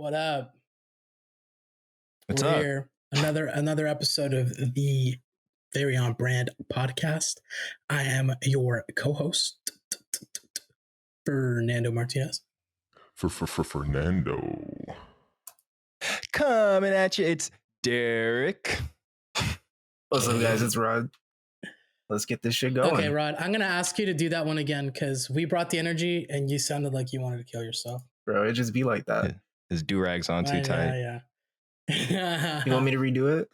What up? What's We're up? here. Another episode of the Very On Brand podcast. I am your co-host, Fernando Martinez. For Fernando. Coming at you, it's Derek. What's up, guys? It's Rod. Let's get this shit going. Okay, Rod, I'm gonna ask you to do that one again because we brought the energy and you sounded like you wanted to kill yourself. Bro, it just be like that. His do-rag's on too tight. Yeah. You want me to redo it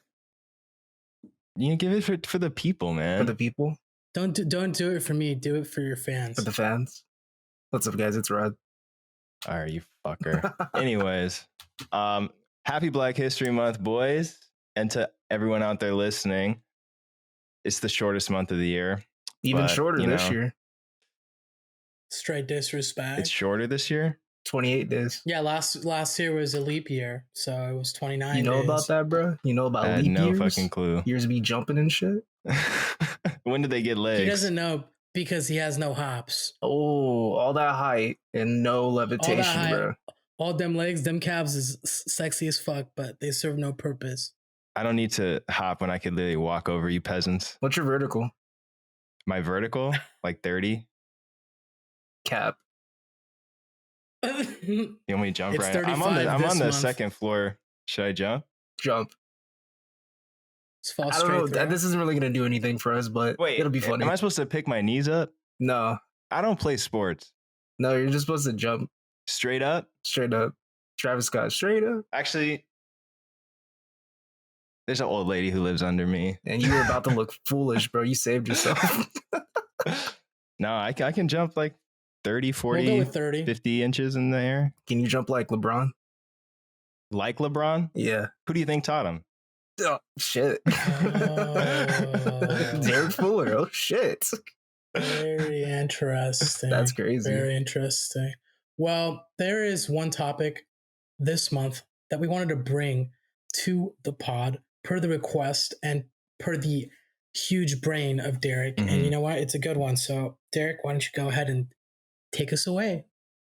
You can give it for the people, man. for the people, Don't do it for me. Do it for your fans. for the fans? What's up, guys? It's Rod. All right, you fucker. Anyways, happy Black History Month, boys. And to everyone out there listening, it's the shortest month of the year. Even But, shorter you this know, year. Straight disrespect. It's shorter this year? 28 days. Yeah, last year was a leap year, so it was 29 You know days. about that, bro? You know I about had leap no years? fucking clue. Years be jumping and shit. When did they get legs? He doesn't know because he has no hops. Oh, all that height and no levitation, height. bro. All them legs, them calves is sexy as fuck, but they serve no purpose. I don't need to hop when I could literally walk over you peasants. What's your vertical? My vertical, like 30. Cap. You want me to jump It's right now? 35 I'm this on the month. second floor. Should I jump? Jump. Just fall I don't straight know. through. This isn't really going to do anything for us, but Wait, it'll be funny. Am I supposed to pick my knees up? No. I don't play sports. No, you're just supposed to jump Straight up? straight up. Travis Scott, straight up. Actually, there's an old lady who lives under me. And you were about to look foolish, bro. You saved yourself. No, I can jump like 30, We'll 40, go with 30. 50 inches in the air. Can you jump like LeBron? Like LeBron? Yeah. Who do you think taught him? Oh, shit. Oh. Derek Fuller. Oh, shit. Very interesting. That's crazy. Very interesting. Well, there is one topic this month that we wanted to bring to the pod per the request and per the huge brain of Derek. And you know what? It's a good one. So, Derek, why don't you go ahead and take us away?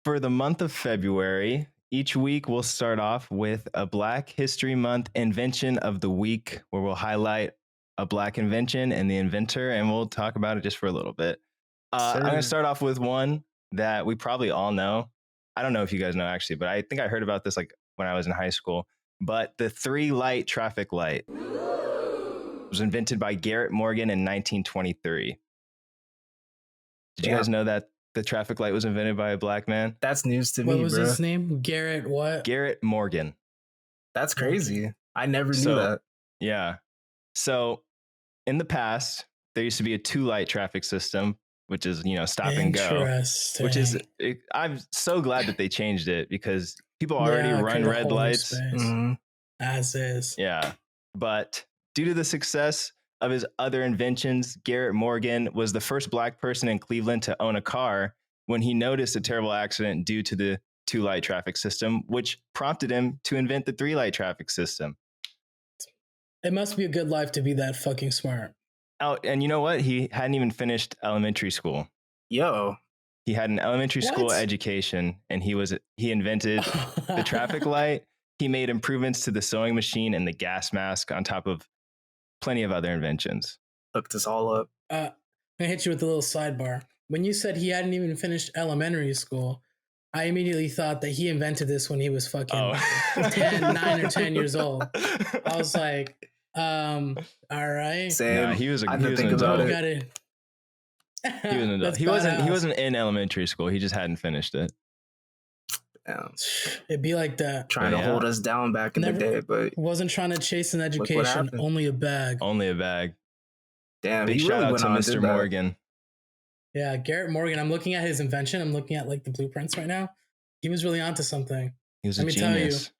For the month of February, each week we'll start off with a Black History Month invention of the week, where we'll highlight a Black invention and the inventor, and we'll talk about it just for a little bit. I'm going to start off with one that we probably all know. I don't know if you guys know, actually, but I think I heard about this like when I was in high school. But the 3-light traffic light was invented by Garrett Morgan in 1923. Did you guys know that the traffic light was invented by a Black man? That's news to What me, was bro. his name? Garrett what? Garrett Morgan. That's crazy. I never knew So- that. Yeah. So in the past, there used to be a 2-light traffic system, which is, stop and go. Interesting. Which is, I'm so glad that they changed it because people already run create a red whole new lights. space. Mhm. As is. Yeah. But due to the success of his other inventions, Garrett Morgan was the first Black person in Cleveland to own a car when he noticed a terrible accident due to the 2-light traffic system, which prompted him to invent the 3-light traffic system. It must be a good life to be that fucking smart. Oh, and you know what? He hadn't even finished elementary school. Yo. He had an elementary school What? education, and he invented the traffic light. He made improvements to the sewing machine and the gas mask on top of plenty of other inventions. Hooked us all up. I'm gonna hit you with a little sidebar. When you said he hadn't even finished elementary school, I immediately thought that he invented this when he was fucking 9 or 10 years old. I was like, all right. Same. Nah, he was I an didn't think about adult. it. Got it. He was an adult. That's He badass. wasn't in elementary school. He just hadn't finished it. Damn. It'd be like that. Trying to Yeah. hold us down back in the day, but Wasn't trying to chase an what education, happened. only a bag. Only a bag. damn, Big he shout really out went to on and Mr. did that. Morgan. Yeah, Garrett Morgan. I'm looking at his invention. I'm looking at like the blueprints right now. He was really onto something. He was Let a me tell you. genius.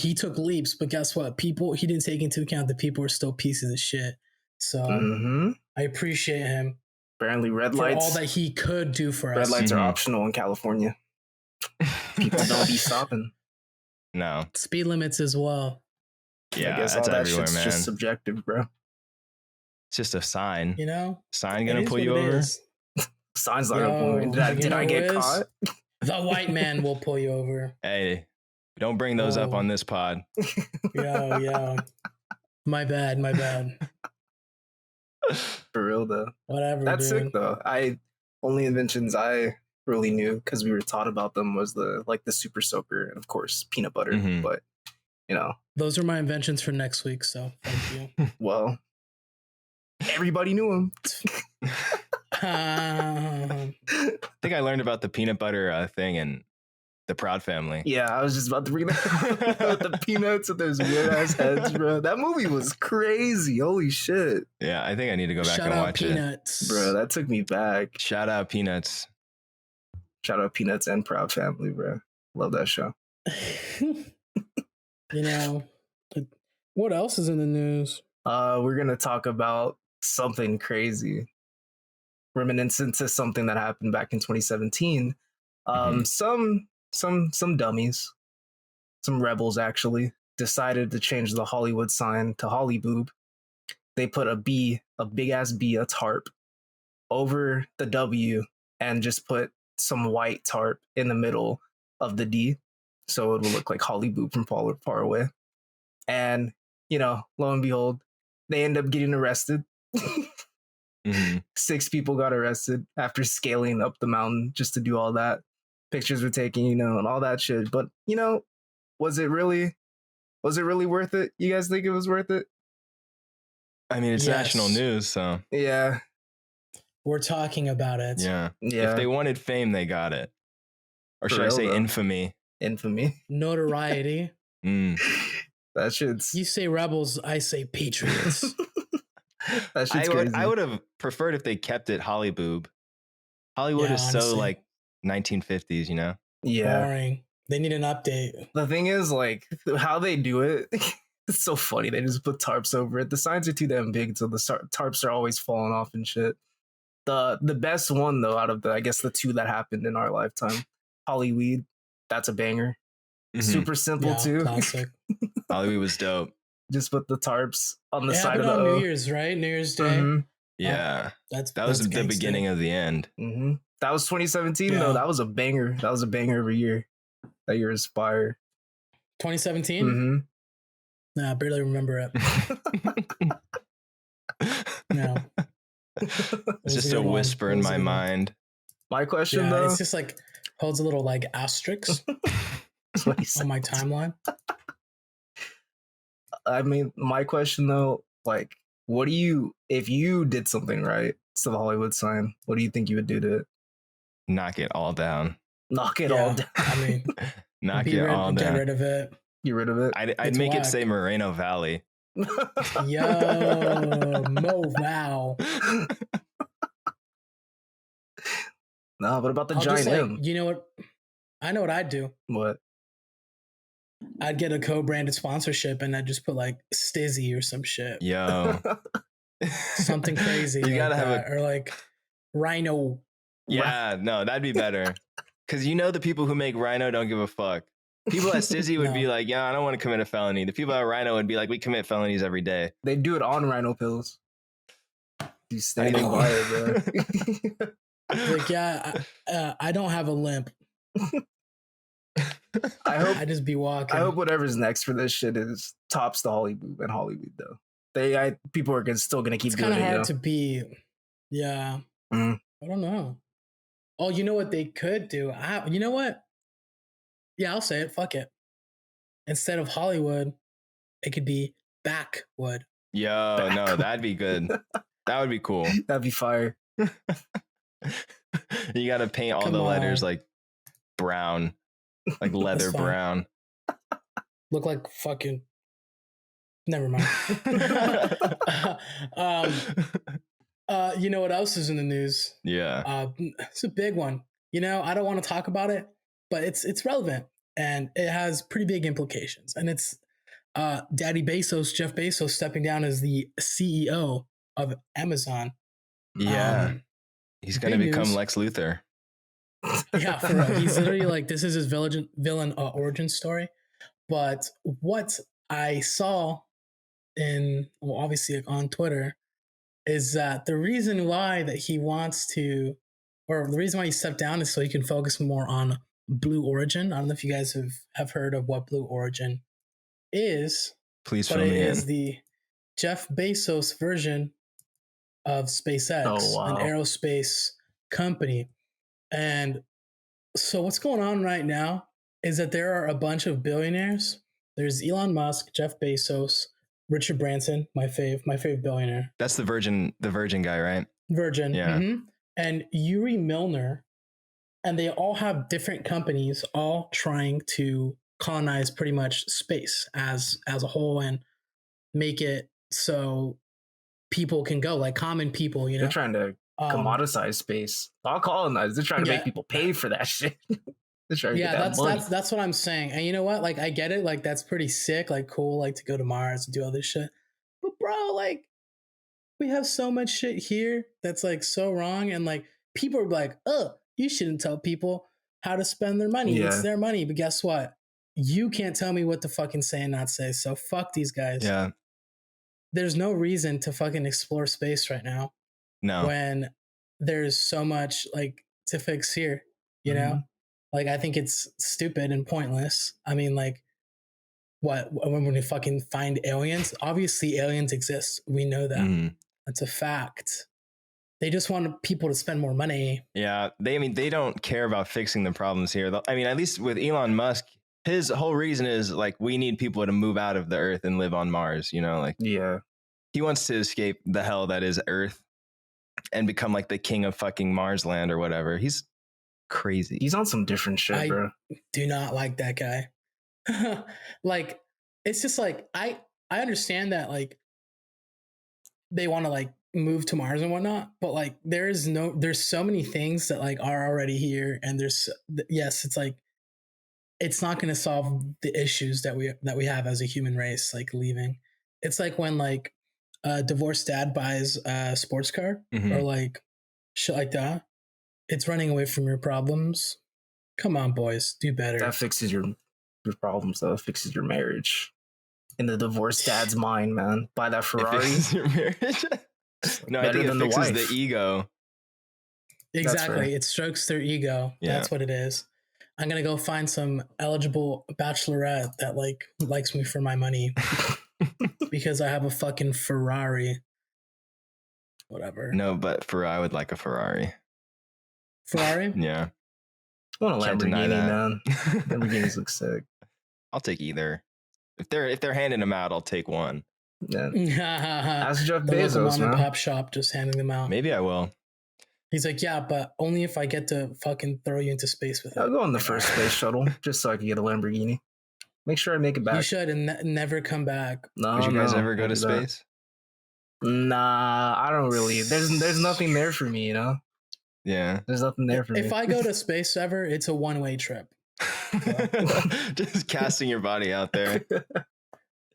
He took leaps, but guess what? He didn't take into account that people are still pieces of shit. So Mm-hmm. I appreciate him Apparently, red for lights. all that he could do for Red us. lights are Mhm. optional in California. People don't be stopping. No. Speed limits as well. Yeah, I guess that's all that everywhere, shit's man. just subjective, bro. It's just a sign. You know, Sign It gonna is pull what you it over? is. Signs not Yo, gonna pull me. Did you I know get who is? caught? The white man will pull you over. Hey, Don't bring those up Oh. on this pod. Yo. My bad. For real though. Whatever, That's dude. sick though. Only inventions I really knew because we were taught about them was the super soaker and of course peanut butter. Mhm. But Those are my inventions for next week, so thank you. well, everybody knew them. I think I learned about the peanut butter thing in the Proud Family. Yeah, I was just about to bring that up. The peanuts with those weird ass heads, bro. That movie was crazy. Holy shit. Yeah, I think I need to go back Shout and out watch Peanuts. Bro, that took me back. it. Shout out Peanuts. Shout out Peanuts and Proud Family, bro. Love that show. What else is in the news? We're gonna talk about something crazy. Reminiscent to something that happened back in 2017. Some dummies, some rebels actually decided to change the Hollywood sign to Hollyboob. They put a big ass B, a tarp, over the W and just put some white tarp in the middle of the D. So it will look like Hollyboob from far away. And, lo and behold, they end up getting arrested. 6 people got arrested after scaling up the mountain just to do all that. Pictures were taken, and all that shit. But, was it really worth it? You guys think it was worth it? I mean, it's Yes. national news, so Yeah. We're talking about it. yeah. If they wanted fame, they got it. Or For should I real, say though. infamy? Infamy. Notoriety. That shit's You say rebels, I say patriots. that shit's crazy. I would have preferred if they kept it Hollyboob. Hollywood Yeah, is so honestly. like 1950s, Yeah. Boring. They need an update. The thing is, how they do it, it's so funny. They just put tarps over it. The signs are too damn big, so the tarps are always falling off and shit. The best one, though, out of the 2 that happened in our lifetime, Hollyweed, that's a banger. Super simple, Yeah, too. classic. Hollywood was dope. Just put the tarps on the It side of happened the on O. New Year's, right? New Year's Day. Mhm. Yeah. That's That was the gangsta. beginning of the end. Mhm. That was 2017, Yeah. though. That was a banger. That was a banger every year. That year is fire. 2017? Mm-hmm. Nah, I barely remember it. No. It's just a whisper in my mind. My question, Yeah, though. it's just like holds a little like asterisk That's what he said. on my timeline. I mean, my question, though, what do you, if you did something right to the Hollywood sign, what do you think you would do to it? Knock it all down. Knock it Yeah, all down. I mean, Knock it all get down. rid of it. Get rid of it. I'd It's make it whack. say Moreno Valley. Yo, Mo Wow. No, what about the I'll giant just like, M? you know what? I know what I'd do. What? I'd get a co-branded sponsorship and I'd just put like Stizzy or some shit. Yo. Something crazy. You like gotta have that. Or like Rhino. Yeah, no, that'd be better. Because the people who make Rhino don't give a fuck. People at Stizzy would be like, yeah, I don't want to commit a felony. The people at Rhino would be like, we commit felonies every day. They do it on Rhino pills. He's standing by it, bro. Like, yeah, I don't have a limp. I just be walking. I hope whatever's next for this shit is tops the Hollyboob and Hollywood, though. People are still gonna keep it's doing kind it. of hard to be. Yeah. Mhm. I don't know. Oh, you know what they could do? You know what? Yeah, I'll say it. Fuck it. Instead of Hollywood, it could be Backwood. Yo, no, that'd be good. That would be cool. That'd be fire. You got to paint all Come the letters on. like brown, like leather That's fine. brown. Look like fucking. Never mind. You know what else is in the news? Yeah. It's a big one. I don't want to talk about it, but it's relevant and it has pretty big implications. And it's Daddy Bezos, Jeff Bezos, stepping down as the CEO of Amazon. Yeah. He's going to big become news. Lex Luthor. Yeah, for real. He's literally like, this is his villain origin story. But what I saw obviously on Twitter is that the reason why that he wants to, or the reason why he stepped down is so he can focus more on Blue Origin. I don't know if you guys have heard of what Blue Origin is, Please but fill it me is in. the Jeff Bezos version of SpaceX, Oh, an wow. aerospace company. And so what's going on right now is that there are a bunch of billionaires. There's Elon Musk, Jeff Bezos, Richard Branson, my fave billionaire. That's the Virgin guy, right? Virgin. Yeah. And Yuri Milner. And they all have different companies all trying to colonize pretty much space as a whole and make it so people can go, like common people, you know. They're trying to commoditize space. Not colonize. They're trying to make people pay for that shit. They're trying to get that money. That's what I'm saying. And you know what? Like I get it. Like that's pretty sick. Like cool. Like to go to Mars and do all this shit. But bro, like we have so much shit here that's like so wrong. And like people are like, oh, you shouldn't tell people how to spend their money. Yeah. It's their money. But guess what? You can't tell me what to fucking say and not say. So fuck these guys. Yeah. There's no reason to fucking explore space right now. No. When there's so much like to fix here, you know? Like I think it's stupid and pointless. I mean, like what when we fucking find aliens? Obviously aliens exist. We know that. That's a fact. They just want people to spend more money. Yeah, they don't care about fixing the problems here. I mean, at least with Elon Musk, his whole reason is like we need people to move out of the Earth and live on Mars. You know, like he wants to escape the hell that is Earth and become like the king of fucking Mars land or whatever. He's crazy. He's on some different shit, bro. Do not like that guy. Like it's just like I understand that like they want to like move to Mars and whatnot, but like there's so many things that like are already here, and it's like it's not going to solve the issues that we have as a human race. Like leaving, it's like when like a divorced dad buys a sports car or like shit like that. It's running away from your problems. Come on, boys, do better. That fixes your problems, though. It fixes your marriage. In the divorced dad's mind, man. Buy that Ferrari. It fixes your marriage. No, I think it fixes the ego. Exactly. It strokes their ego. Yeah. That's what it is. I'm going to go find some eligible bachelorette that like likes me for my money because I have a fucking Ferrari. Whatever. No, but I would like a Ferrari. Ferrari? Yeah. I want a Lamborghini, man. Lamborghinis look sick. I'll take either. If they're handing them out, I'll take one. Yeah. Ask Jeff Bezos, local mom man. and pop shop just handing them out. Maybe I will. He's like, yeah, but only if I get to fucking throw you into space with it. I'll go on the first space shuttle just so I can get a Lamborghini. Make sure I make it back. You should and never come back. No, would you guys ever go to space? Nah, I don't really. There's nothing there for me, you know? Yeah. There's nothing there for me. If I go to space ever, it's a one-way trip. Just casting your body out there.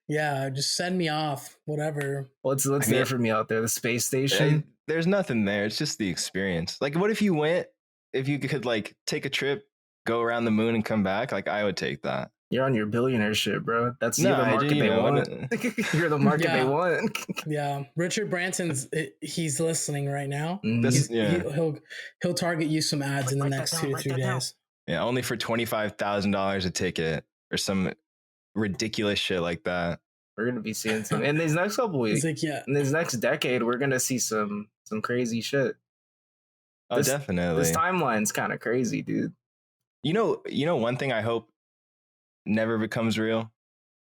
Yeah, just send me off, whatever. What's there for me out there? The space station? There's nothing there. It's just the experience. Like, what if you could like take a trip, go around the moon and come back? Like, I would take that. You're on your billionaire shit, bro. You're the market they want. You're the market they want. Yeah, Richard Branson's he's listening right now. He'll target you some ads in the next 2 to 3 days. Yeah, only for $25,000 a ticket or some ridiculous shit like that. We're gonna be seeing some in these next couple weeks. Like, yeah. In this next decade, we're gonna see some crazy shit. Definitely. This timeline's kind of crazy, dude. You know, one thing I hope never becomes real.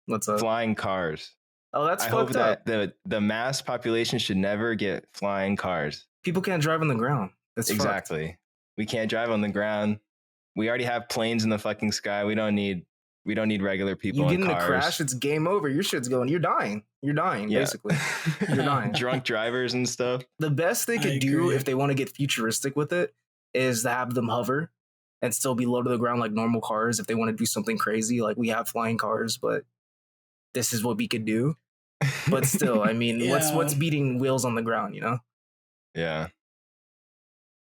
What's up? Flying cars. Oh, that's fucked up. up. That the mass population should never get flying cars. People can't drive on the ground. That's exactly. Fucked. We can't drive on the ground. We already have planes in the fucking sky. We don't need regular people. You get in a crash, it's game over. Your shit's going. You're dying. Basically. You're dying. Drunk drivers and stuff. The best they could do if they want to get futuristic with it is to have them hover and still be low to the ground like normal cars. If they want to do something crazy, like we have flying cars, but this is what we could do. But still, I mean, what's beating wheels on the ground, you know? Yeah.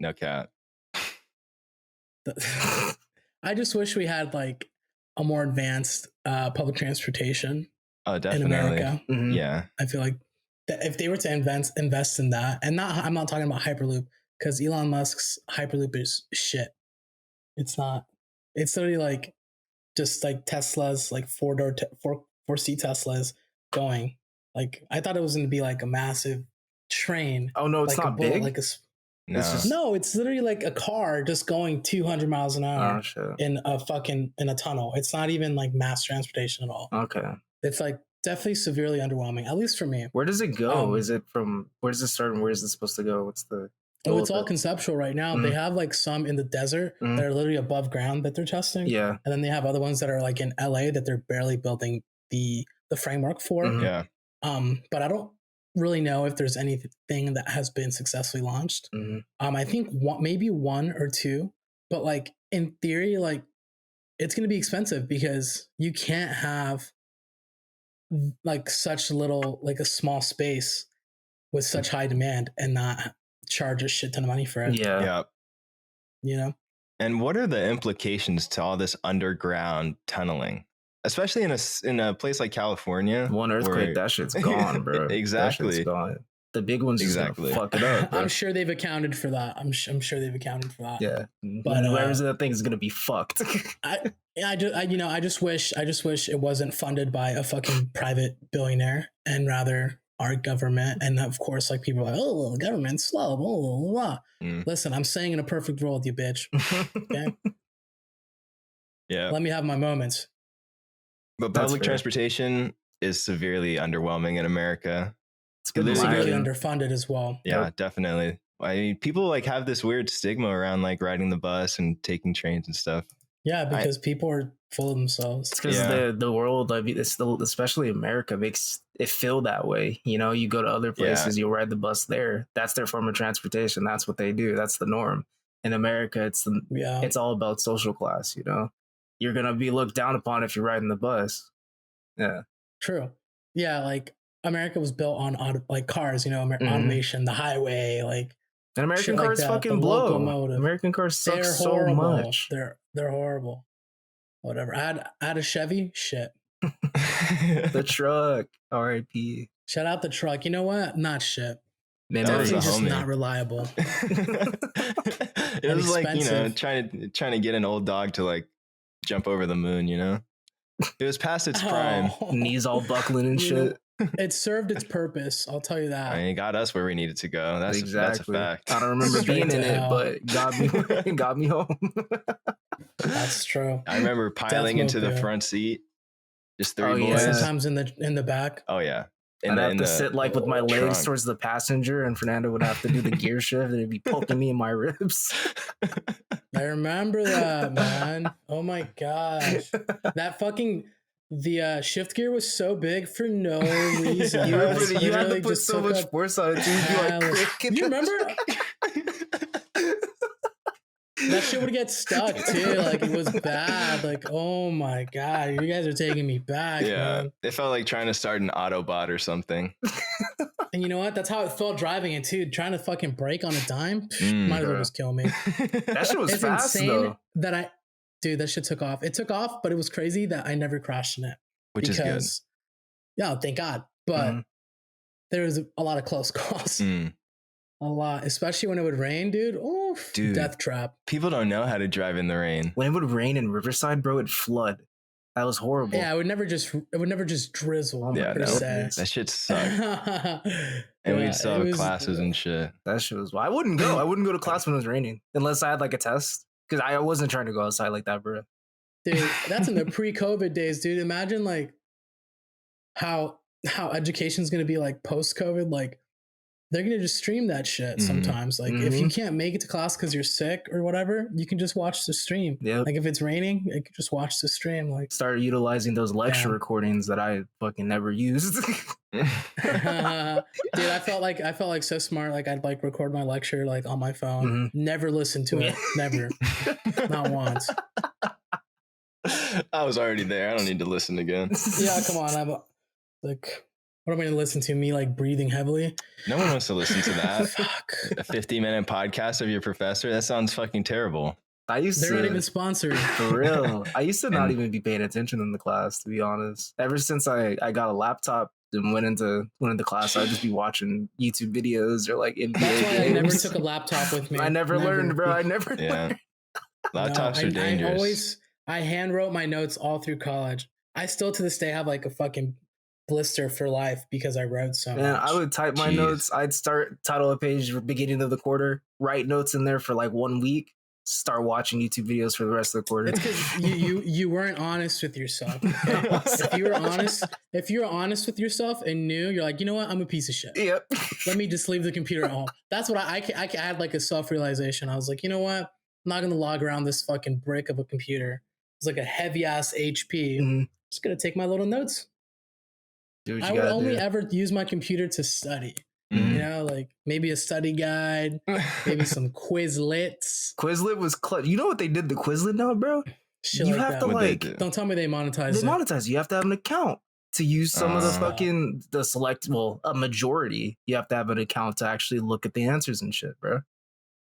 No cap. I just wish we had like a more advanced public transportation definitely. in America. Mm-hmm. Yeah. I feel like that if they were to invest in that, and I'm not talking about Hyperloop, because Elon Musk's Hyperloop is shit. It's not. It's literally like just like Teslas, like four-seat Teslas going. Like I thought it was going to be like a massive train. Oh no, it's like not big. Like No. it's literally like a car just going 200 miles an hour in a tunnel. It's not even like mass transportation at all. Okay. It's like definitely severely underwhelming, at least for me. Where does it go? Is it from, where does it start and where is it supposed to go? What's the... it's all conceptual right now. They have like some in the desert that are literally above ground that they're testing. Yeah. And then they have other ones that are like in LA that they're barely building the framework for. Yeah. But I don't really know if there's anything that has been successfully launched. I think maybe one or two, but like in theory, like it's going to be expensive because you can't have like such little, like a small space with such high demand and not charge a shit ton of money for it. Yeah. You know? And what are the implications to all this underground tunneling? Especially in a place like California. One earthquake, that shit's gone, bro. Exactly. That shit's gone. The big one's just gonna fuck it up. Bro. I'm sure they've accounted for that. I'm sure they've accounted for that. Yeah. But whoever's in that thing is gonna be fucked. I just wish it wasn't funded by a fucking private billionaire and rather our government. And of course, like people are like, oh, well, the government's slow. Blah, blah, blah. Listen, I'm saying in a perfect world, you bitch. Okay. Yeah. Let me have my moments. But public transportation is severely underwhelming in America. It's severely underfunded as well. Yeah, definitely. I mean, people like have this weird stigma around like riding the bus and taking trains and stuff. Yeah, because people are full of themselves. It's because the world, I mean, especially America, makes it feel that way. You know, you go to other places, you'll ride the bus there. That's their form of transportation. That's what they do. That's the norm. In America, it's all about social class. You know, you're gonna be looked down upon if you're riding the bus. Yeah, true. Yeah, like America was built on like cars. You know, automation, the highway, like. And American cars like fucking blow. American cars suck so much. They're horrible. Whatever. I had a Chevy. Shit. The truck. R.I.P. Shout out the truck. You know what? Not shit. Man, definitely just not reliable. It was like, you know, trying to get an old dog to like jump over the moon. You know, it was past its prime. Knees all buckling and shit. It served its purpose. I'll tell you that. I mean, it got us where we needed to go. That's a fact. I don't remember being in it, but got me home. That's true. I remember piling into the front seat. Just three boys. Yeah. Sometimes in the back. Oh yeah. I'd have to sit like with my legs towards the passenger, and Fernando would have to do the gear shift, and it'd be poking me in my ribs. I remember that, man. Oh my gosh, that fucking. The shift gear was so big for no reason. You had to put so much force on it too. You remember? That shit would get stuck too. Like it was bad. Like, oh my god, you guys are taking me back. Yeah, man. It felt like trying to start an Autobot or something. And you know what? That's how it felt driving it too. Trying to fucking brake on a dime, might as well just kill me. That shit was fast though. Dude, that shit took off. It took off, but it was crazy that I never crashed in it. Which is good. Yeah, thank God. But there was a lot of close calls. A lot, especially when it would rain, dude. Oof, dude, death trap. People don't know how to drive in the rain. When it would rain in Riverside, bro, it'd flood. That was horrible. Yeah, it would never just drizzle. That shit sucked. And we'd still have classes and shit. That shit was. I wouldn't go. I wouldn't go to class when it was raining unless I had like a test. Because I wasn't trying to go outside like that, bro. Dude, that's in the pre-COVID days, dude. Imagine like how education's gonna be like post-COVID. Like they're gonna just stream that shit sometimes. Like if you can't make it to class because you're sick or whatever, you can just watch the stream. Yep. Like if it's raining, you can just watch the stream. Like start utilizing those lecture recordings that I fucking never used. Dude, I felt like so smart. Like I'd like record my lecture like on my phone. Never listen to it. Never. Not once. I was already there. I don't need to listen again. Yeah, come on. I'm like, what am I going to listen to? Me like breathing heavily? No one wants to listen to that. Fuck. A 50-minute podcast of your professor? That sounds fucking terrible. They're not even sponsored. For real. I used to not even be paying attention in the class, to be honest. Ever since I got a laptop and went into class, I'd just be watching YouTube videos or like NBA That's why games. I never took a laptop with me. I never learned, bro. I never learned. Laptops are dangerous. I hand wrote my notes all through college. I still to this day have like a fucking blister for life because I wrote so Man, much. I would type my Jeez. notes. I'd start title of page beginning of the quarter, write notes in there for like 1 week, start watching YouTube videos for the rest of the quarter. It's because you weren't honest with yourself. Okay? if you were honest with yourself and knew, you're like, you know what, I'm a piece of shit. Yep. Let me just leave the computer at home. That's what I had like a self-realization. I was like, you know what, I'm not gonna log around this fucking brick of a computer. It's like a heavy ass HP. Mhm. Just gonna take my little notes. Do what you I would gotta only do. ever use my computer to study. Mhm. You know, like maybe a study guide, maybe some Quizlets. Quizlet was clutch. You know what they did to Quizlet now, bro? Shit You like have that. to What'd they like do? Don't tell me they monetize they it. monetize. You have to have an account to use some of the Uh. fucking the select. Well, a majority. You have to have an account to actually look at the answers and shit, bro.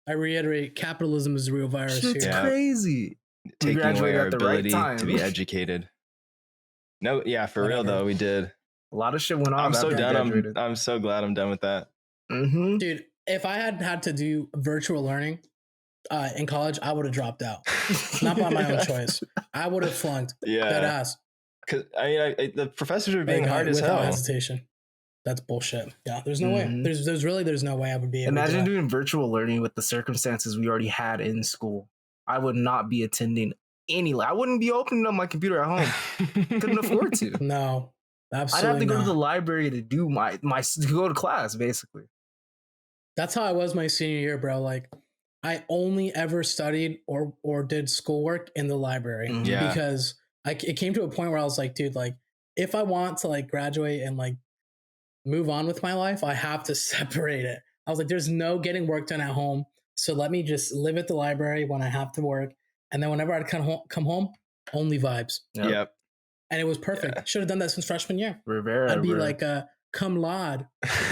I reiterate, capitalism is the real virus Shit's here. Yeah. crazy. Taking away graduated our at the right ability time. to be educated. No, yeah, for real Whatever. though, we did. A lot of shit went on. I'm so after I done. graduated. I'm so glad I'm done with that. Mm-hmm. Dude, if I had to do virtual learning in college, I would have dropped out. Not by my own choice. I would have flunked. Dead Yeah, ass. because the professors are being Like, hard as without hell. hesitation. That's bullshit. Yeah, there's no way. Mhm. There's no way I would be able Imagine to do doing virtual learning with the circumstances we already had in school. I would not be attending any. I wouldn't be opening up my computer at home. Couldn't afford to. that. No, I'd absolutely have to go not. to the library to do my to go to class, basically. That's how I was my senior year, bro. Like, I only ever studied or did schoolwork in the library Mhm. Yeah. because it came to a point where I was like, dude, like, if I want to like graduate and like move on with my life, I have to separate it. I was like, there's no getting work done at home, so let me just live at the library when I have to work, and then whenever I'd come home, only vibes, Yep. and it was perfect. Yeah. Should have done that since freshman year. Rivera. I'd be bro. like, cum laude,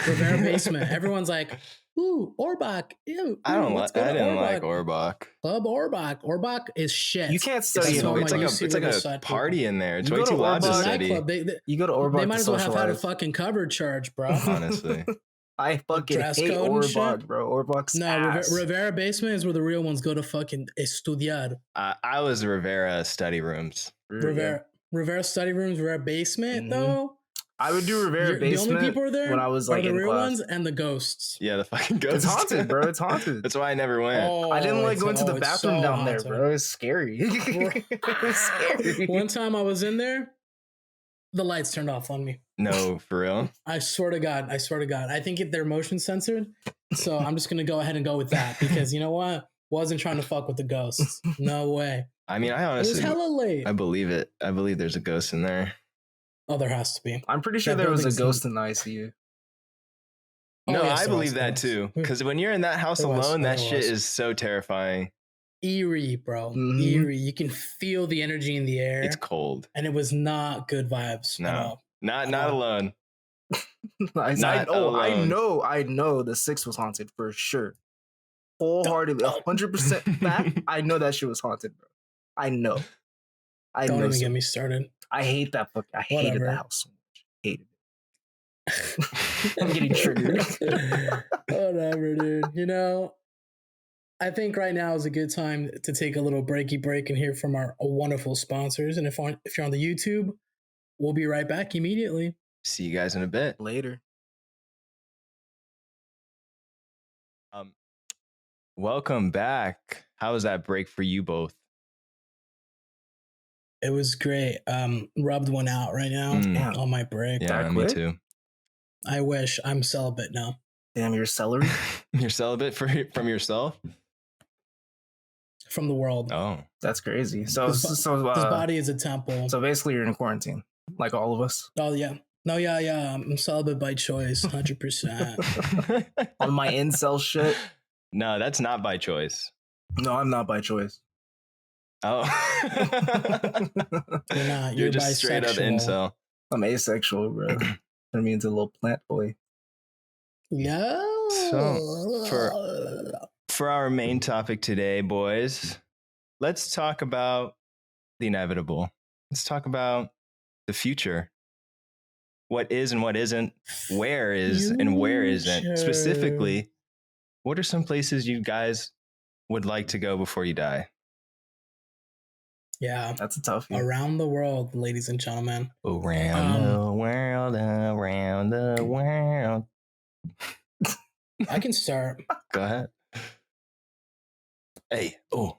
Rivera basement. Everyone's like, ooh, Orbach. Ew, I don't let's like. go I to didn't like Orbach. Orbach. Club Orbach. Orbach is shit. You can't It's study like, in all it's my like UC a it's like a Riverside party people. in there. It's You way go to too loud to Orbach- It's a study. nightclub. You go to Orbach They might to as well have had a socialize. fucking cover charge, bro. Honestly, I fucking dress hate code and Orbach, shit? bro. Orbach's No, ass. Rivera basement is where the real ones go to fucking estudiar. I was Rivera study rooms. Rivera study rooms, Rivera basement, Mhm. though. I would do Rivera The basement only people are there when I was are like the in real class. ones and the ghosts. Yeah, the fucking ghost. It's haunted, bro. It's haunted. That's why I never went. I didn't like going to the it's bathroom so down there, haunted. bro. It's scary. It's scary. One time I was in there, the lights turned off on me. No, for real. I swear to God. I think they're motion censored, so I'm just gonna go ahead and go with that because you know what? Wasn't trying to fuck with the ghosts. No way. I mean, I It was honestly, hella late. I believe it. I believe there's a ghost in there. Oh, there has to be. I'm pretty sure That there was a building's- ghost in the ICU. Oh, No, yes, I there believe was, that there was. too. Because when you're in that house There was, alone, that there shit was. is so terrifying. Eerie, bro. Mhm. Eerie. You can feel the energy in the air, It's cold. and it was not good vibes. No. at all. Not Oh. alone. I Not alone. know the 6 was haunted for sure. Wholeheartedly, 100% fact. I know that shit was haunted, bro. I know. I Don't know. even so- get me started. I hate that fuck. I hated Whatever. the house so much. Hated it. I'm getting triggered. Whatever, dude. You know, I think right now is a good time to take a little breaky break and hear from our wonderful sponsors. And if you're on the YouTube, we'll be right back immediately. See you guys in a bit. Later. Welcome back. How was that break for you both? It was great. Rubbed one out right now Mm. on my break. Yeah, That me quick? too. I wish. I'm celibate now. Damn, your celery. You're celibate from yourself? From the world. Oh. That's crazy. So This so body is a temple. so basically, you're in quarantine, like all of us. Oh yeah. No, yeah. I'm celibate by choice, 100%. On my incel shit. No, that's not by choice. No, I'm not by choice. Oh. You're not. You're You're just straight up bisexual. incel. I'm asexual, bro. Turn me into a little plant boy. Yeah. So, For our main topic today, boys, let's talk about the inevitable. Let's talk about the future. What is and what isn't, where is and where isn't. Future. Specifically, what are some places you guys would like to go before you die? Yeah. That's a toughie. Around the world, ladies and gentlemen. Around the world, around the world. I can start. Go ahead. Hey, oh.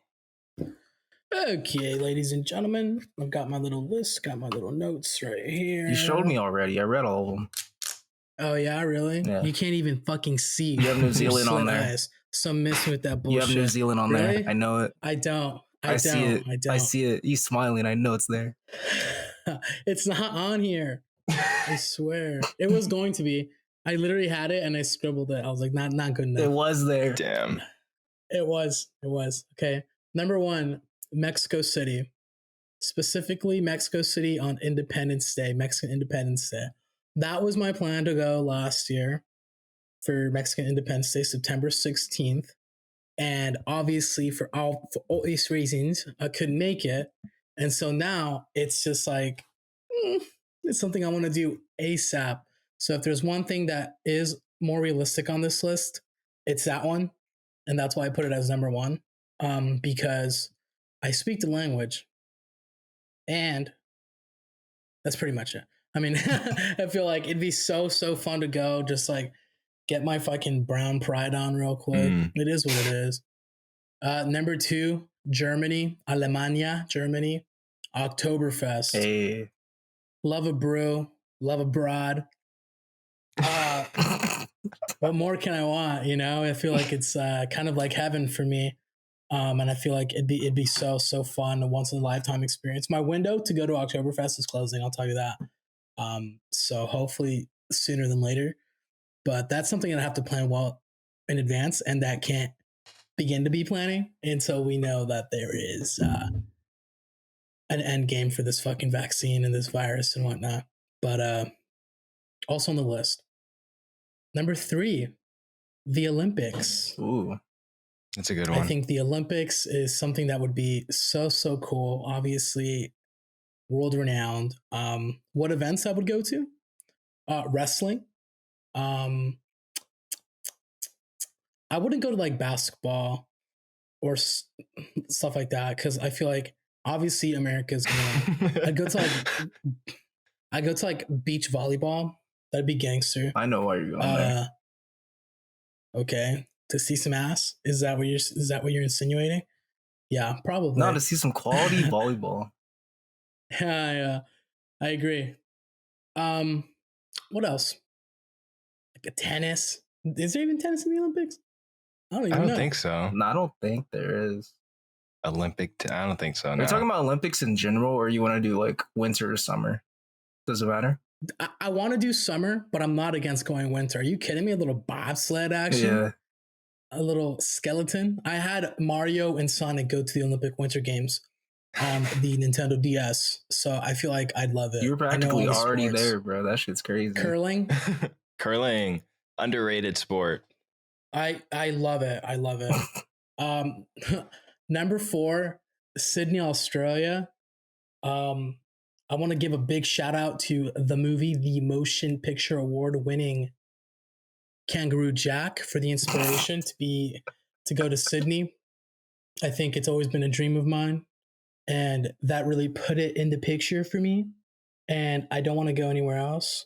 Okay, ladies and gentlemen, I've got my little list, got my little notes right here. You showed me already. I read all of them. Oh yeah, really? Yeah. You can't even fucking see. You have New your Zealand on slit there. eyes. So I'm missing with that bullshit. You have New Zealand on Really? there. I know it. I don't. I see it. I don't. I see it. You smiling. I know it's there. It's not on here. I swear. It was going to be. I literally had it and I scribbled it. I was like, not good enough. It was there. Damn. It was. Okay. Number 1, Mexico City. Specifically Mexico City on Independence Day, Mexican Independence Day. That was my plan to go last year for Mexican Independence Day, September 16th. And obviously for obvious reasons, I couldn't make it. And so now it's just like, it's something I want to do ASAP. So if there's one thing that is more realistic on this list, it's that one. And that's why I put it as number 1. Because I speak the language. And that's pretty much it. I mean, I feel like it'd be so fun to go, just like get my fucking brown pride on real quick. It is what it is. Number 2, Germany, Alemania, Germany, Oktoberfest. Hey. Love a brew, love a broad. What more can I want? You know, I feel like it's kind of like heaven for me. And I feel like it'd be so fun, a once in a lifetime experience. My window to go to Oktoberfest is closing, I'll tell you that. So hopefully sooner than later. But that's something that I have to plan well in advance, and that can't begin to be planning until we know that there is an end game for this fucking vaccine and this virus and whatnot. But also on the list, number 3, the Olympics. Ooh. That's a good one. I think the Olympics is something that would be so cool. Obviously, world renowned. What events I would go to? Wrestling. I wouldn't go to like basketball or stuff like that because I feel like obviously America's gonna. I go to like beach volleyball. That'd be gangster. I know why you're going there. Okay. To see some ass? Is that what you're insinuating? Yeah, probably. No, to see some quality volleyball. Yeah, I agree. What else? Like a tennis? Is there even tennis in the Olympics? I don't even know. think so. No, I don't think there is. I don't think so. Are No. you talking about Olympics in general, or you want to do like winter or summer? Does it matter? I want to do summer, but I'm not against going winter. Are you kidding me? A little bobsled action? Yeah. A little skeleton. I had Mario and Sonic go to the Olympic Winter Games on the Nintendo DS, so I feel like I'd love it. You were practically already sports. there, bro. That shit's crazy. Curling. Curling, underrated sport. I love it. I love it. Number 4, Sydney, Australia. I want to give a big shout out to the movie, the Motion Picture Award winning Kangaroo Jack for the inspiration to go to Sydney. I think it's always been a dream of mine, and that really put it in the picture for me. And I don't want to go anywhere else.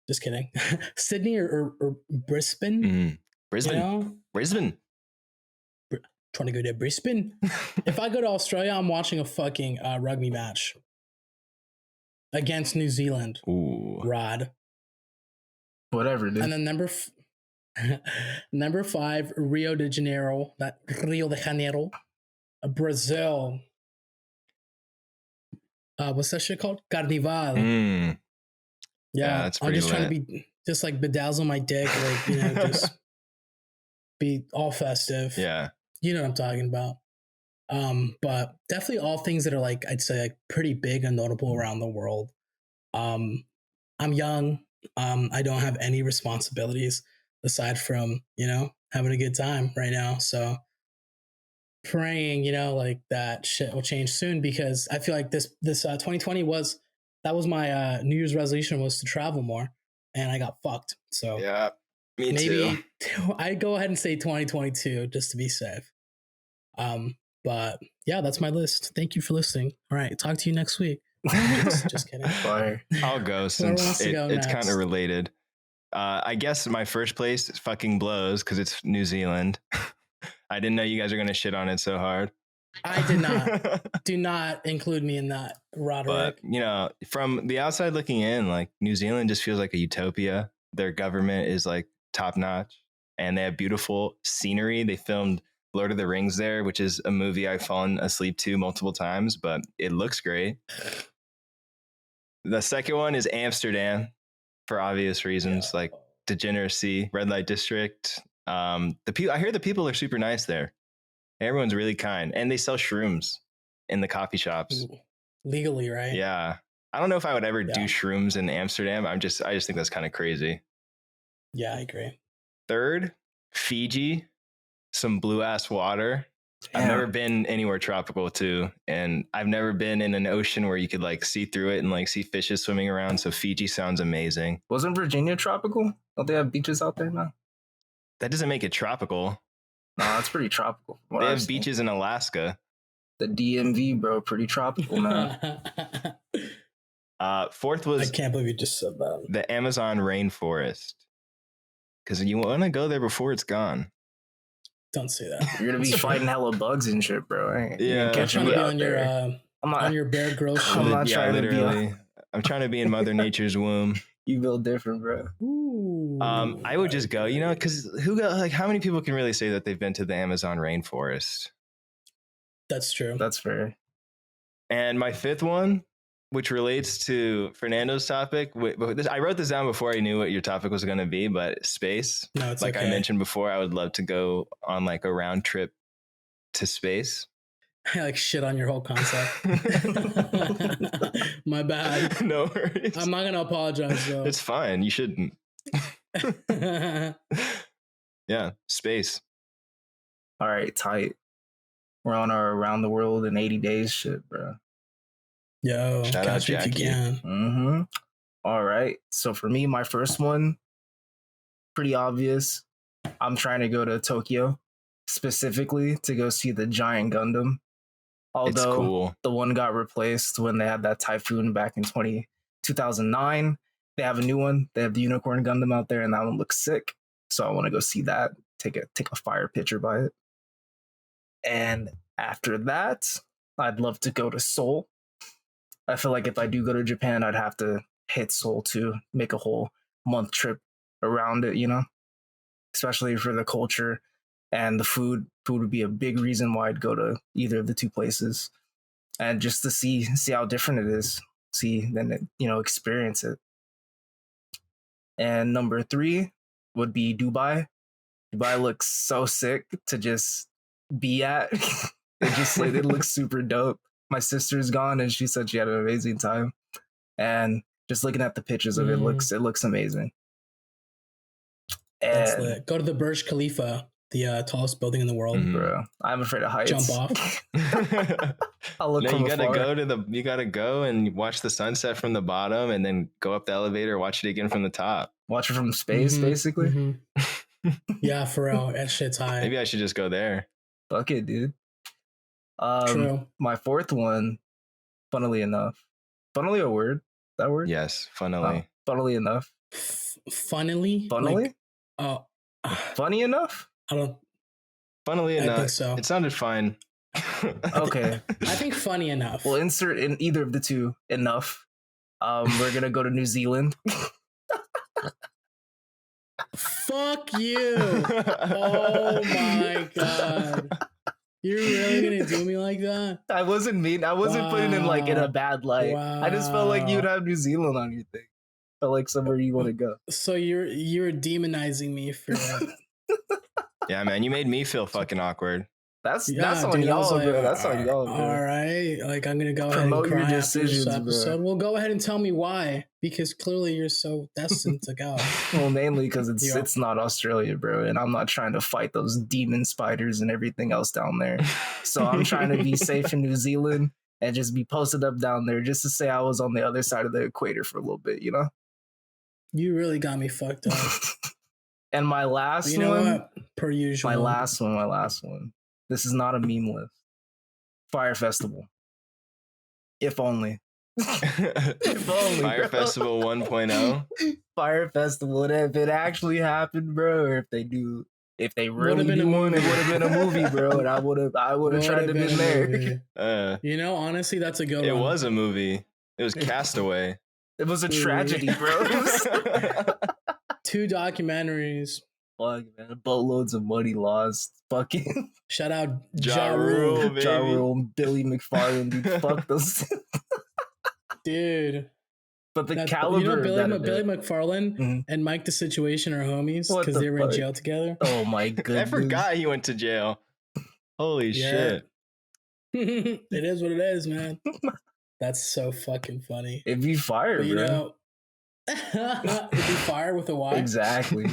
Just kidding. Sydney or Brisbane. Brisbane. You know? Brisbane. Trying to go to Brisbane. If I go to Australia, I'm watching a fucking rugby match against New Zealand. Ooh. Rod. Whatever, dude. And then number 5, Rio de Janeiro, Brazil. What's that shit called? Carnival. Yeah, that's I'm pretty just trying to be just like bedazzle my dick, like, you know, just be all festive. Yeah. You know what I'm talking about. But definitely all things that are like, I'd say like pretty big and notable around the world. I'm young. I don't have any responsibilities aside from, you know, having a good time right now. So praying, you know, like that shit will change soon, because I feel like this 2020 was my New Year's resolution, was to travel more, and I got fucked. So yeah, me maybe too. I go ahead and say 2022 just to be safe. But yeah, that's my list. Thank you for listening. All right, talk to you next week. Just kidding. Fire. I'll go Whoever since wants to go it's next. kind of related. I guess my first place fucking blows because it's New Zealand. I didn't know you guys are going to shit on it so hard. I did not. Do not include me in that, Roderick. But, you know, from the outside looking in, like New Zealand just feels like a utopia. Their government is like top notch and they have beautiful scenery. They filmed Lord of the Rings there, which is a movie I've fallen asleep to multiple times, but it looks great. The second one is Amsterdam for obvious reasons, like degeneracy, red light district. I hear the people are super nice there. Everyone's really kind, and they sell shrooms in the coffee shops. Ooh, legally, right? Yeah, I don't know if I would ever do shrooms in Amsterdam. I just think that's kind of crazy. Yeah, I agree. Third, Fiji, some blue ass water. Damn. I've never been anywhere tropical too, and I've never been in an ocean where you could like see through it and like see fishes swimming around. So Fiji sounds amazing. Wasn't Virginia tropical? Don't they have beaches out there now? That doesn't make it tropical. No, it's pretty tropical. They have beaches in Alaska. The DMV, bro, pretty tropical, man. Fourth was I can't believe you just said that. the Amazon rainforest, because you want to go there before it's gone. Don't say that. You're gonna be fighting hella bugs and shit, bro. Yeah, I'm trying to be on your on your Bear Grylls show. I'm not trying literally. to be. I'm trying to be in Mother Nature's womb. You build different, bro. Ooh, I would just go, you know, because how many people can really say that they've been to the Amazon rainforest? That's true. That's fair. And my fifth one, which relates to Fernando's topic, I wrote this down before I knew what your topic was going to be, but space. No, it's like okay. I mentioned before, I would love to go on like a round trip to space. I like shit on your whole concept. My bad. No worries. I'm not gonna apologize though. It's fine. You shouldn't. Yeah, space. All right, tight. We're on our around the world in 80 days shit, bro. Yo, Shout out catch me if you Jackie. can. Mm-hmm. All right. So for me, my first one, pretty obvious. I'm trying to go to Tokyo specifically to go see the giant Gundam. It's Although cool. the one got replaced when they had that typhoon back in 2009. They have a new one. They have the Unicorn Gundam out there, and that one looks sick. So I want to go see that. Take a fire picture by it. And after that, I'd love to go to Seoul. I feel like if I do go to Japan, I'd have to hit Seoul to make a whole month trip around it, you know? Especially for the culture and the food. Food would be a big reason why I'd go to either of the two places. And just to see how different it is. Experience it. And number 3 would be Dubai. Dubai looks so sick to just be at. It looks super dope. My sister's gone and she said she had an amazing time. And just looking at the pictures of it looks amazing. And That's lit. Go to the Burj Khalifa, the tallest building in the world. bro, I'm afraid of heights. Jump off. I'll look No, from you gotta afar. you gotta go and watch the sunset from the bottom and then go up the elevator, watch it again from the top. Watch it from space, basically. Mm-hmm. Yeah, for real. That shit's high. Maybe I should just go there. Fuck it, dude. True. My fourth one, funnily enough. Funnily a word? That word? Yes, funnily. Funnily enough. Funnily? Funnily? Like, Funny enough? I don't. Funnily I enough, think so. it sounded fine. Okay. I think funny enough. We'll insert in either of the two enough. We're gonna go to New Zealand. Fuck you. Oh my god. You're really gonna do me like that? I wasn't mean. I wasn't putting it like in a bad light. I just felt like you'd have New Zealand on your thing. Felt like somewhere you want to go. So you're demonizing me for Yeah, man, you made me feel fucking awkward. That's Yeah, on dude, I was y'all, like, bro. That's on y'all, bro. All right, like I'm gonna go ahead and Promote your cry after decisions, this bro. episode. Well, go ahead and tell me why, because clearly you're so destined to go. Well, mainly because Yeah. it's not Australia, bro, and I'm not trying to fight those demon spiders and everything else down there. So I'm trying to be safe in New Zealand and just be posted up down there, just to say I was on the other side of the equator for a little bit, you know. You really got me fucked up. And my last But you know one, what? Per usual. my last one. This is not a meme list. Fire Festival. If only. If only, Fire bro. Festival 1.0. Fire Festival. If it actually happened, bro, or if they really been do a one, it movie. would have been a movie, bro. And I would have tried to Would've be been a there. movie. Uh, You know, honestly, that's a good it one. was a movie. It was Castaway. It was a Movie. tragedy, bro. 2 documentaries. Fuck, man. Boatloads of money lost. Fucking Shout out Ja Ja Rule, Rule. baby. Ja Rule and Billy McFarland, dude. Fuck those. Dude. But the That's, caliber you know, of that Billy event. McFarland Mhm. and Mike the Situation are homies What because the they were in fuck? jail together. Oh my goodness. I forgot he went to jail. Holy Yeah. shit. It is what it is, man. That's so fucking funny. It'd be fire, But, you bro. know, it'd be fire with a Y. Exactly.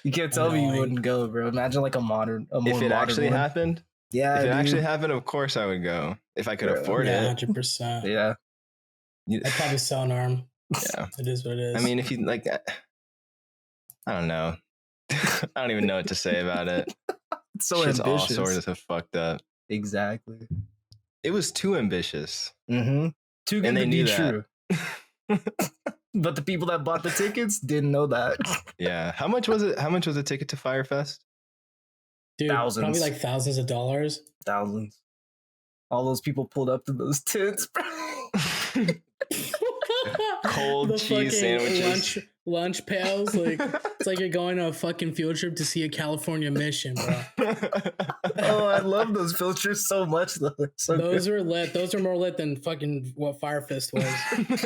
You can't tell me you Annoying. wouldn't go, bro. Imagine like a more If it modern actually one. happened, Yeah, if it dude. actually happened, of course I would go. If I could Bro. afford Yeah, it. 100%. Yeah. You- I'd probably sell an arm. Yeah. It is what it is. I mean, if you like, I don't know. I don't even know what to say about it. It's so Shit's all ambitious. sort of fucked up. Exactly. It was too ambitious. Mm-hmm. Too good And they to knew be that. true. But the people that bought the tickets didn't know that. Yeah. How much was it? How much was a ticket to Firefest? Dude, thousands. probably like thousands of dollars. Thousands. All those people pulled up to those tents, bro. Cold The cheese fucking sandwiches. lunch pails. Like it's like you're going on a fucking field trip to see a California mission, bro. Oh, I love those filters so much, though. They're so Those good. are lit. Those are more lit than fucking what Firefest was.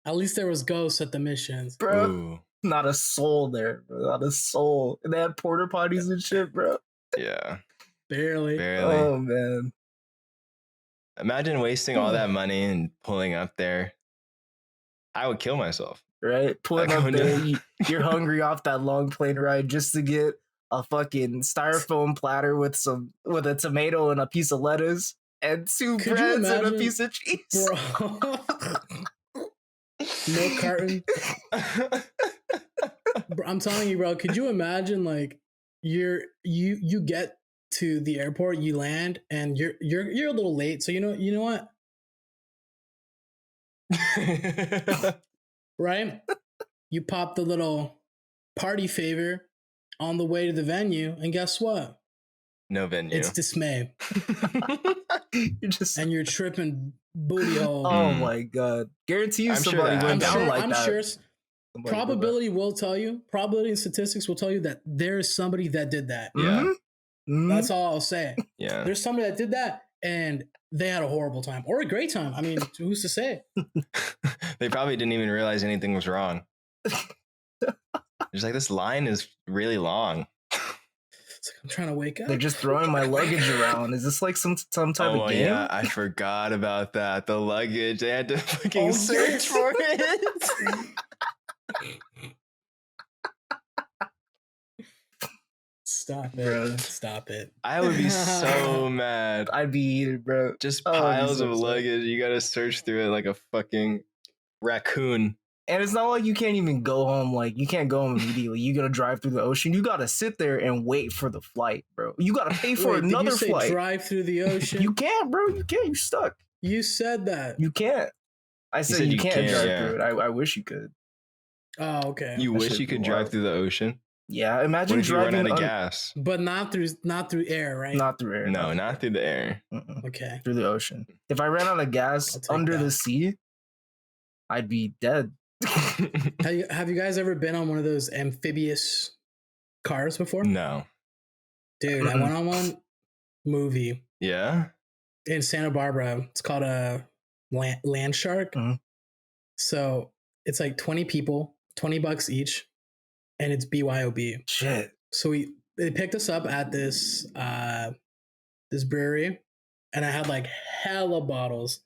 At least there was ghosts at the missions. Bro, Ooh, not a soul there, bro. Not a soul. And they had porta potties and shit, bro. yeah. Barely. Barely. Oh, man. Imagine wasting all that money and pulling up there. I would kill myself. Right? Pulling Like, up oh, no. there, you're hungry off that long plane ride just to get a fucking styrofoam platter with a tomato and a piece of lettuce and 2 Could you breads and a imagine- piece of cheese. Bro. Milk carton. Bro, I'm telling you, bro, could you imagine like you get to the airport, you land, and you're a little late. So you know what? Right? You pop the little party favor on the way to the venue, and guess what? No venue. It's dismay. You're just And you're tripping booty hole. oh my god! Guarantee you I'm sure somebody that- went I'm down sure- like I'm that. sure Somebody did that. probability will tell you, probability and statistics will tell you that there's somebody that did that. Yeah. Mhm. Mhm. That's all I'll say. Yeah. There's somebody that did that and they had a horrible time or a great time. I mean, who's to say? They probably didn't even realize anything was wrong. It's like, this line is really long. It's like I'm trying to wake up. They're just throwing my luggage around. Is this like some type Oh, of game? yeah. I forgot about that. The luggage. They had to fucking Oh, search yes. for it. Stop it. Bro. Stop it. I would be so mad. I'd be eating, bro. Just Oh, I'd be piles so of upset. luggage. You got to search through it like a fucking raccoon. And it's not like you can't even go home. Like you can't go home immediately. You gotta drive through the ocean. You gotta sit there and wait for the flight, bro. You gotta pay for Wait, another did you say flight. drive through the ocean? You can't, bro. You can't. You're stuck. You said that. You can't. I said said you you can't can't, drive yeah. through it. I wish you could. Oh, okay. You That wish shit'd you be could drive wild. through the ocean? Yeah, What imagine if you run driving out of un- gas? But not through air, right? not through air. No, not through the air. Mm-mm. Okay. Through the ocean. If I ran out of gas I'll take under that. the sea, I'd be dead. Have you guys ever been on one of those amphibious cars before? No. Dude, I went on one movie Yeah? in Santa Barbara. It's called a Land Shark. Mhm. So it's like 20 people, $20 each, and it's BYOB. Shit. So they picked us up at this this brewery, and I had like hella bottles,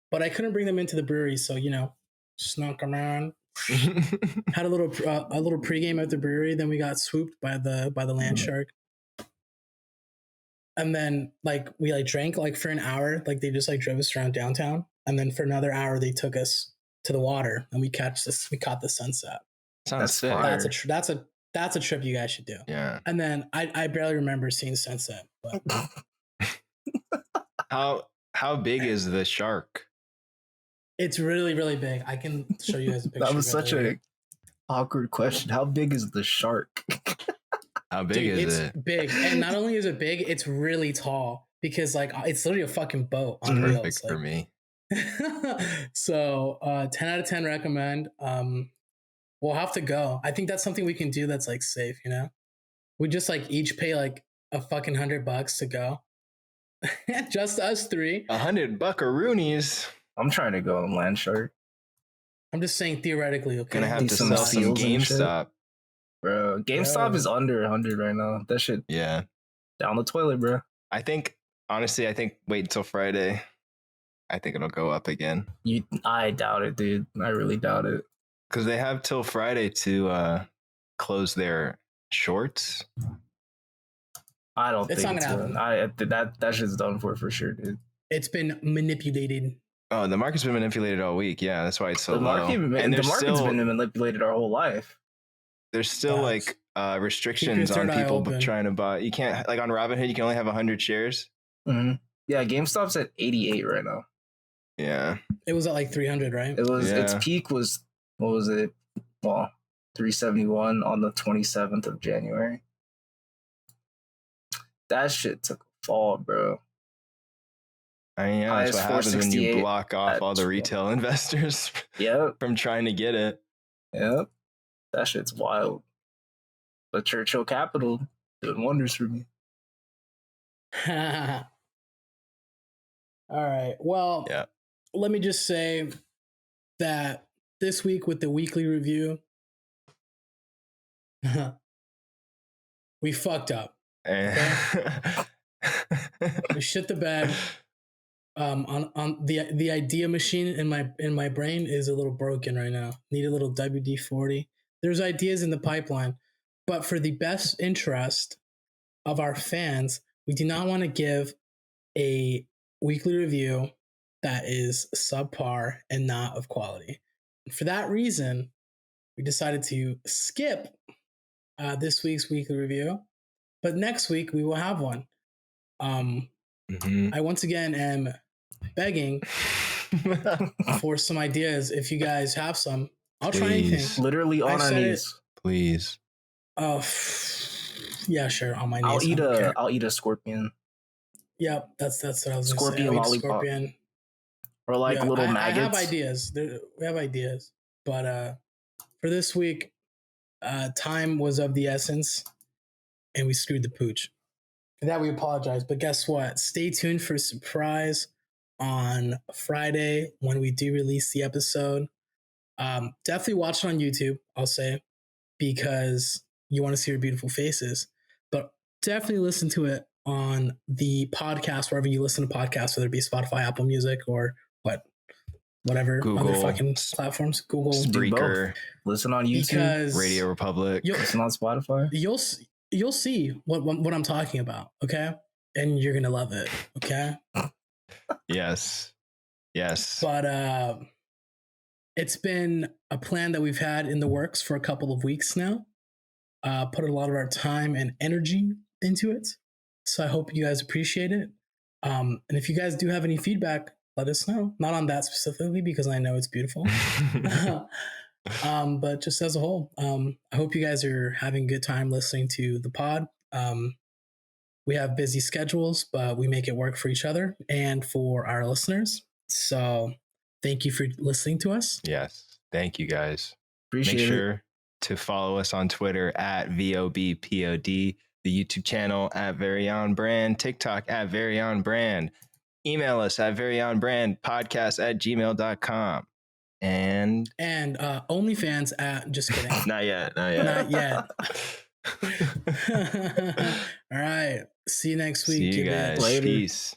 but I couldn't bring them into the brewery. So snuck around, had a little pregame at the brewery. Then we got swooped by the land shark, and then we drank for an hour. Like they just drove us around downtown, and then for another hour they took us to the water, and we caught the sunset. Sounds That's sick. fire. That's That's a trip you guys should do. Yeah. And then I barely remember seeing sunset. But How big is the shark? it's really, really big. I can show you guys a picture. That was of it such later. a awkward question. How big is the shark? How big Dude, is it's it? big. And not only is it big, it's really tall because like it's literally a fucking boat on Perfect wheels. for me. So 10 out of 10 recommend. We'll have to go. I think that's something we can do that's like safe, you know? We just like each pay like a fucking $100 to go. Just us three. 100 buckaroonies. I'm trying to go on Land Shark. I'm just saying theoretically, okay? Gonna have Need to some sell some seals and shit. GameStop. Bro, GameStop Bro. is under 100 right now. That shit Yeah. down the toilet, bro. I think wait until Friday. I think it'll go up again. I doubt it, dude. I really doubt it. Because they have till Friday to close their shorts. I don't It's think not it's gonna done. That shit's done for sure, dude. It's been manipulated. Oh, the market's been manipulated all week. Yeah, that's why it's so The market, low. And the there's market's still, been manipulated our whole life. there's still Facts. like restrictions Keep your on third eye people open. trying to buy. You can't, like on Robinhood, you can only have 100 shares. Mm-hmm. Yeah, GameStop's at 88 right now. Yeah. It was at like 300, right? It was its Yeah. peak was, what was it? Well, 371 on the 27th of January. That shit took a fall, bro. I mean, yeah, that's what Highest happens when you 468 block off at all the 12. retail investors Yep, from trying to get it. yep. That shit's wild. But Churchill Capital doing wonders for me. All right. Well, Yeah. let me just say that this week with the weekly review, we fucked up. We shit the bed. On the idea machine in my brain is a little broken right now. Need a little WD-40. There's ideas in the pipeline, but for the best interest of our fans, we do not want to give a weekly review that is subpar and not of quality. For that reason, we decided to skip this week's weekly review, but next week we will have one. Mhm. I once again am begging for some ideas. If you guys have some, I'll try anything. Please. Literally on I've our said it. knees. Please. Oh, yeah, sure. On my knees. I'll eat I don't care. I'll eat a scorpion Yep, that's what I was gonna Scorpion say. I'll eat a lollipop. scorpion. or like Yeah, little I maggots. have ideas. We have ideas, but for this week, time was of the essence, and we screwed the pooch. For that, we apologize. But guess what? Stay tuned for a surprise on Friday when we do release the episode. Definitely watch it on YouTube, I'll say, because you want to see our beautiful faces. But definitely listen to it on the podcast, wherever you listen to podcasts, whether it be Spotify, Apple Music, or whatever Google, other fucking platforms. Google, Spreaker, Listen on YouTube. because Radio Republic. Listen on Spotify. you'll see what I'm talking about, okay? And you're gonna love it, okay? Yes. Yes. But it's been a plan that we've had in the works for a couple of weeks now. Put a lot of our time and energy into it. So I hope you guys appreciate it. And if you guys do have any feedback, let us know. Not on that specifically, because I know it's beautiful. But just as a whole, I hope you guys are having a good time listening to the pod. We have busy schedules, but we make it work for each other and for our listeners. So thank you for listening to us. Yes. Thank you guys. Appreciate Make it. sure to follow us on Twitter at VOBPOD, the YouTube channel at Very On Brand, TikTok at Very On Brand. Email us at veryonbrandpodcast@gmail.com. And OnlyFans at, just kidding. not yet. Not yet. All right. See you next week. See you Give it. guys. Later. Peace.